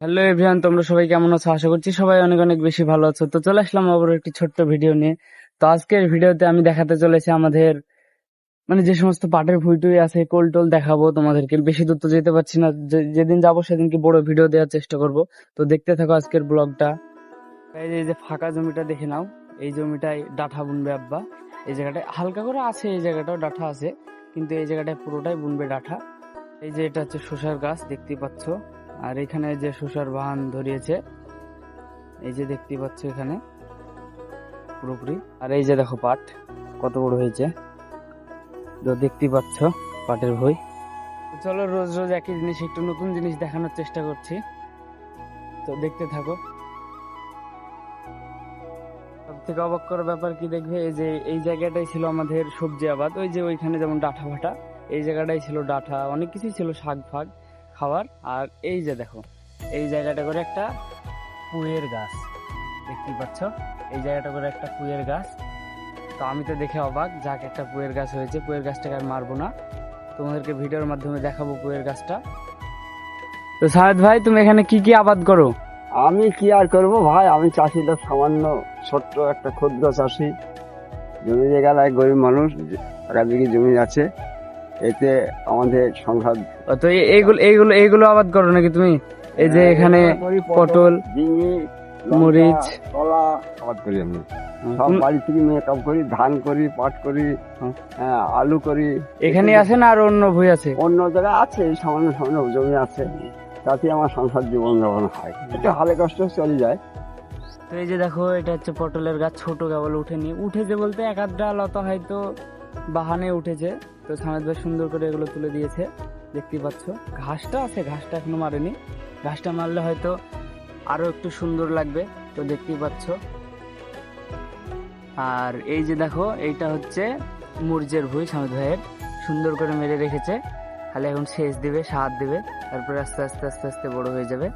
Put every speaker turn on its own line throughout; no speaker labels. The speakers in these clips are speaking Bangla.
হ্যালো এভরিওয়ান, তোমরা সবাই কেমন আছো? আশা করছি সবাই অনেক অনেক বেশি ভালো আছো। তো চলে আসলাম আবার একটি ছোট্ট ভিডিও নিয়ে। তো আজকের ভিডিওতে আমি দেখাতে চলেছি আমাদের যে সমস্ত পাটের ভুঁইটুই আছে, কোল টোল দেখাবো তোমাদেরকে। বেশি দূর তো যেতে পারছি না, যেদিন যাবো সেদিনকে বড় ভিডিও দেওয়ার চেষ্টা করব। তো দেখতে থাকো আজকের ব্লগটা। এই যে ফাঁকা জমিটা দেখে নাও, এই জমিটায় ডাঁঠা বুনবে আব্বা। এই জায়গাটায় হালকা করে আছে, এই জায়গাটাও ডাঁঠা আছে, কিন্তু এই জায়গাটায় পুরোটাই বুনবে ডাঁঠা। এই যে এটা হচ্ছে শসার গাছ, দেখতেই পাচ্ছ। আর এখানে যে শসার বাহান ধরিয়েছে, এই যে দেখতেই পাচ্ছ এখানে পুরোপুরি। আর এই যে দেখো পাট কত বড় হয়েছে, তো দেখতেই পাচ্ছ পাটের ভুঁই। চলো রোজ রোজ একই জিনিস, একটু নতুন জিনিস দেখানোর চেষ্টা করছি, তো দেখতে থাকো। সব থেকে অবাক করার ব্যাপার কি দেখবে, এই যে এই জায়গাটাই ছিল আমাদের সবজি আবাদ। ওই যে ওইখানে যেমন ডাঁঠা ফাটা, এই জায়গাটাই ছিল ডাঁঠা, অনেক কিছুই ছিল, শাক ফাগ খাওয়ার। আর এই যে দেখো এই জায়গাটা করে একটা পুঁইয়ের গাছ, দেখতেই পাচ্ছ এই জায়গাটা করে একটা পুঁইয়ের গাছ। তো আমি তো দেখে অবাক, যাক একটা পুঁইয়ের গাছ হয়েছে। পুঁইয়ের গাছটাকে আর মারবো না, তোমাদেরকে ভিডিওর মাধ্যমে দেখাবো পুঁইয়ের গাছটা। তো সাহেদ ভাই, তুমি এখানে কি কি আবাদ করো?
আমি কি আর করবো ভাই, আমি চাষিটা সামান্য ছোট্ট একটা ক্ষুদ্র চাষি। জমি জায়গায় গরিব মানুষ, একাধিক জমি আছে, এতে আমাদের সংসার।
তো এইগুলো এইগুলো এইগুলো আবাদ করো নাকি তুমি? এই যে এখানে পটল,
ঝিঙে,
মরিচ,
কলা আবাদ করি আমি। সব বাড়ি থেকে মেকআপ করি, ধান করি, পাট করি, আলু করি।
এখানে আছে না আর অন্য ভুঁই আছে?
অন্য জায়গায় আছে, সামান্য সামান্য জমি আছে, তাতে আমার সংসার জীবন যাপন হয়, একটু হালে কষ্ট চলে যায়।
তো এই যে দেখো এটা হচ্ছে পটলের গাছ, ছোট কেবল উঠেছে বলতে এক আধটা লতা হয়তো বাহানে উঠেছে। তো সামেদ ভাই সুন্দর করে এগুলো তুলে দিয়েছে, দেখতেই পাচ্ছ। ঘাসটা আছে, ঘাসটা এখনো মারেনি, ঘাসটা মারলে হয়তো আরো একটু সুন্দর লাগবে, তো দেখতেই পাচ্ছ। আর এই যে দেখো এইটা হচ্ছে মরিচের ভুঁই, সামেদ ভাইয়ের সুন্দর করে মেরে রেখেছে, খালি এখন সেচ দিবে, সার দিবে, তারপরে আস্তে আস্তে আস্তে আস্তে বড় হয়ে যাবে।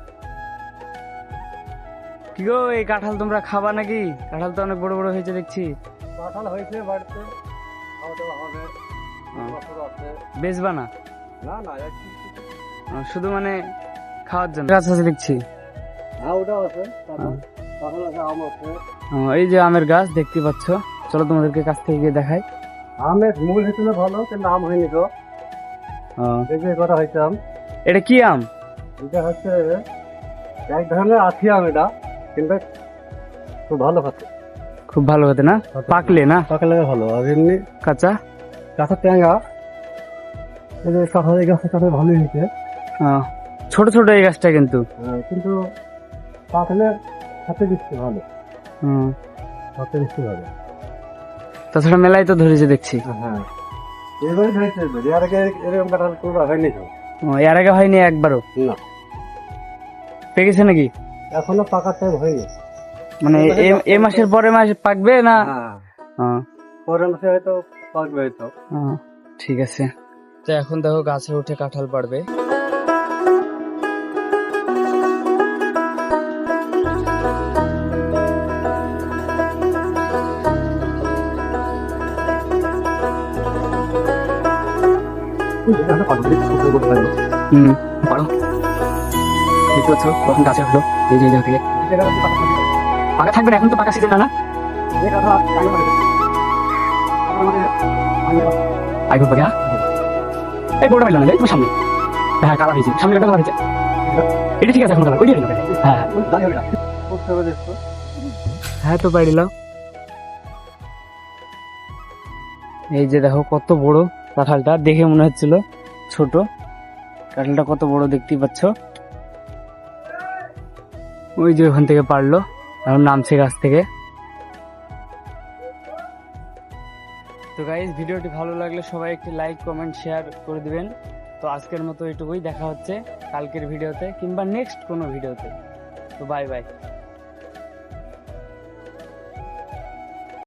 কি গো, এই কাঁঠাল তোমরা খাবা নাকি? কাঁঠাল তো অনেক বড় বড় হয়েছে দেখছি।
কাঁঠাল হয়েছে বাড়িতে,
বেচবা না?
না না,
শুধু খাওয়ার জন্য গাছ আছে দেখছি।
ওটাও আছে, কাঁঠাল আছে, আম আছে।
এই যে আমের গাছ দেখতে পাচ্ছ, চলো তোমাদেরকে কাছ থেকে গিয়ে দেখাই।
আমের মূল হয়েছিল ভালো, কিন্তু আম হয়নি তো। এই যে কটা হয়েছে আম।
এটা কি আম?
এটা হচ্ছে এক ধরনের আঠি আম, এটা কিন্তু খুব ভালো খেতে।
খুব ভালো হতে না? পাকলে না?
পাকলে ভালো, আর এমনি
কাঁচা
কাঁচা ট্যাঙ্গা। এই যে কাঁঠাল, এই গাছটা কাঁঠাল ভালোই হয়েছে।
ছোট ছোট এই গাছটা, কিন্তু
কিন্তু পাকলে খেতে বেশি ভালো, খেতে বেশি ভালো।
তাছাড়া মেলায় তো ধরেছে দেখছি।
হ্যাঁ, এবারে ধরেছে, এর আগে এরকম কাঁঠাল কোনো হয়নি তো।
এর আগে হয়নি একবারও?
না।
পেকেছে নাকি?
এখনো পাকার টাইম হয়নি,
এই মাসের পরের মাসে পাকবে না?
পরের মাসে হয়তো পাকবে হয়তো।
ঠিক আছে। তো এখন দেখো গাছে উঠে কাঁঠাল পাড়বে। গাছে উঠলো, এই যে থেকে পাকা থাকবে না, এখন তো পাকা সিজন না। এই বড়টা পাইল না, তোমার সামনে। হ্যাঁ, কালার হয়েছে, সামনে একটা কালার হয়েছে, এটা ঠিক আছে। এখন কালার ওই দিয়ে হ্যাঁ হ্যাঁ, তো পাইল। এই যে দেখো কত বড় কাঁঠালটা, দেখে মনে হচ্ছিল ছোট, কাঁঠালটা কত বড় দেখতেই পাচ্ছ। ওই যে ওখান থেকে পারলো, এখন নামছে গাছ থেকে। তো গাইস, ভিডিওটি ভালো লাগলে সবাই একটি লাইক, কমেন্ট, শেয়ার করে দিবেন। তো আজকের মতো এইটুকুই, দেখা হচ্ছে কালকের ভিডিওতে কিংবা নেক্সট কোনো ভিডিওতে। তো বাই বাই।